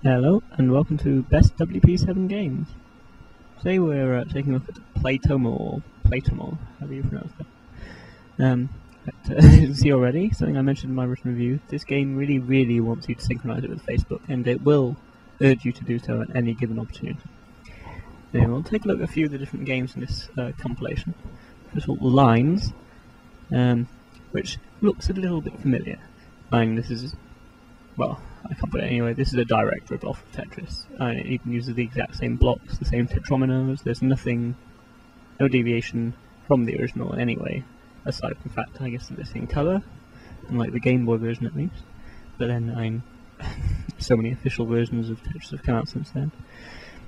Hello, and welcome to Best WP7 Games. Today we're taking a look at playtomo, or playtomo, however you pronounce that. As you can see already, something I mentioned in my written review, this game really wants you to synchronize it with Facebook, and it will urge you to do so at any given opportunity. Anyway, we'll take a look at a few of the different games in this compilation. First of all, Lines, which looks a little bit familiar. This is, well, I can't put it anyway, this is a direct rip-off of Tetris. It even uses the exact same blocks, the same tetrominos, there's no deviation from the original in any way, aside from the fact, I guess, that it's in colour, unlike the Game Boy version at least. But then, so many official versions of Tetris have come out since then.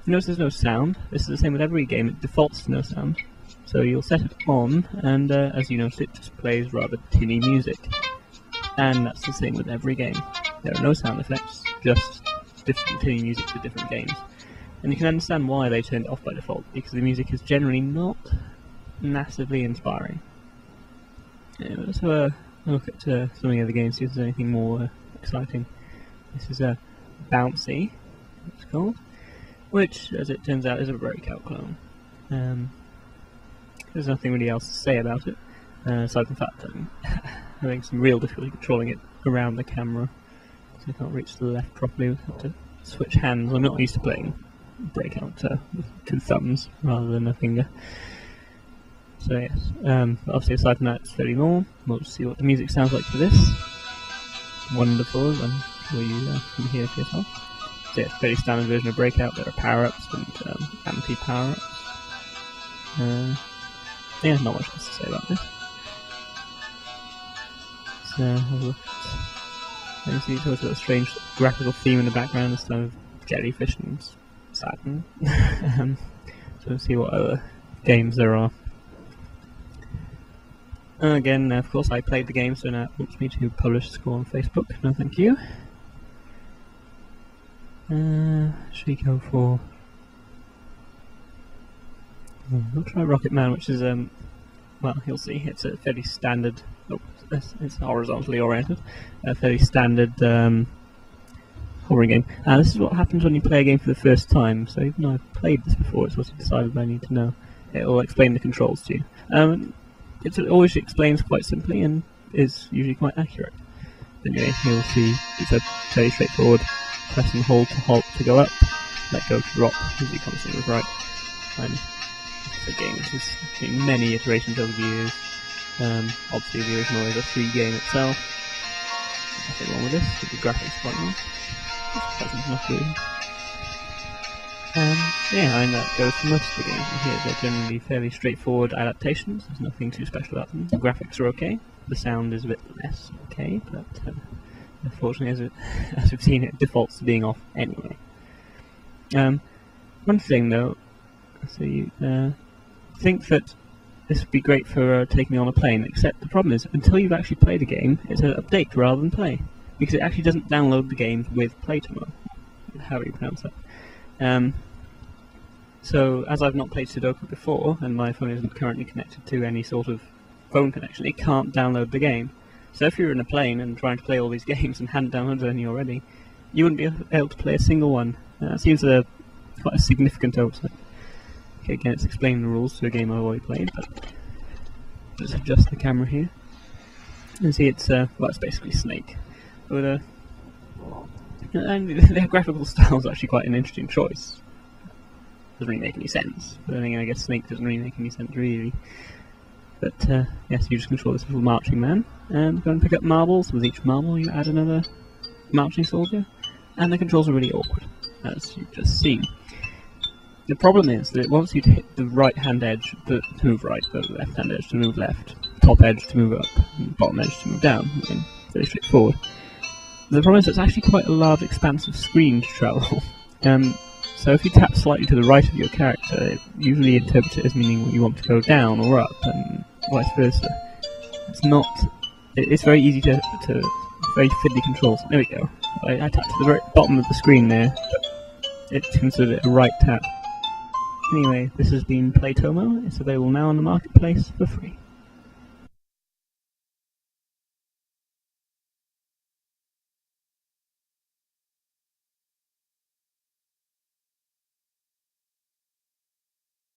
Notice there's no sound. This is the same with every game, it defaults to no sound. So you'll set it on, and as you notice, it just plays rather tinny music. And that's the same with every game. There are no sound effects, just different tinny music for different games. And you can understand why they turned it off by default, because the music is generally not massively inspiring. Anyway, let's have a look at some of the other games, see if there's anything more exciting. This is Bouncy, it's called, which, as it turns out, is a breakout clone. There's nothing really else to say about it, aside from the fact that I'm having some real difficulty controlling it around the camera, so I can't reach to the left properly. I have to switch hands. I'm not used to playing breakout with two thumbs rather than a finger. So yes, obviously aside from that, it's fairly normal. We'll just see what the music sounds like for this. Wonderful, I'm sure you can hear for yourself. So yeah, it's a fairly standard version of breakout. There are power-ups and anti-power-ups. Yeah, not much else to say about this. So have a look at, you see it's always got a strange graphical theme in the background, this kind of jellyfish and Saturn. So we'll see what other games there are. Again, of course, I played the game, so now it wants me to publish a score on Facebook. No, thank you. Should we go for? We'll try Rocket Man, which is well, you'll see, it's a fairly standard. Oh, it's horizontally oriented. A fairly standard horror game. This is what happens when you play a game for the first time. So even though I've played this before, it's what I decided I need to know. It will explain the controls to you. It always explains quite simply and is usually quite accurate. Anyway, you'll see it's a fairly straightforward. Press and hold to halt to go up, let go to drop as you constantly move right. It's a game which has seen many iterations over the years. Obviously the original is a free game itself. Nothing wrong with this, the graphics are quite nice. It's pleasant enough really. Yeah, that goes for most of the games in here. They're generally fairly straightforward adaptations, there's nothing too special about them. The graphics are okay, the sound is a bit less okay, but unfortunately as we've seen, it defaults to being off anyway. One thing though, so you think that this would be great for taking on a plane, except the problem is, until you've actually played a game, it's an update rather than play, because it actually doesn't download the games with playtomo, however you pronounce that. So, as I've not played Sudoku before, and my phone isn't currently connected to any sort of phone connection, it can't download the game. So if you're in a plane and trying to play all these games and hadn't downloaded any already, you wouldn't be able to play a single one. That seems quite a significant oversight. Okay, again, it's explaining the rules to a game I've already played, but let's adjust the camera here. And see, it's basically Snake. But, and their graphical style is actually quite an interesting choice. Doesn't really make any sense, but then again, I guess Snake doesn't really make any sense really. But yes, you just control this little marching man, and go and pick up marbles. With each marble you add another marching soldier, and the controls are really awkward, as you've just seen. The problem is that it wants you to hit the right hand edge to move right, the left hand edge to move left, top edge to move up, and bottom edge to move down. Again, very straightforward. The problem is it's actually quite a large expanse of screen to travel. So if you tap slightly to the right of your character, it usually interprets it as meaning you want to go down or up, and vice versa. It's very easy to very fiddly controls. There we go. I tapped to the very bottom of the screen there, but it's considered a right tap. Anyway, this has been Playtomo. It's available now on the marketplace for free.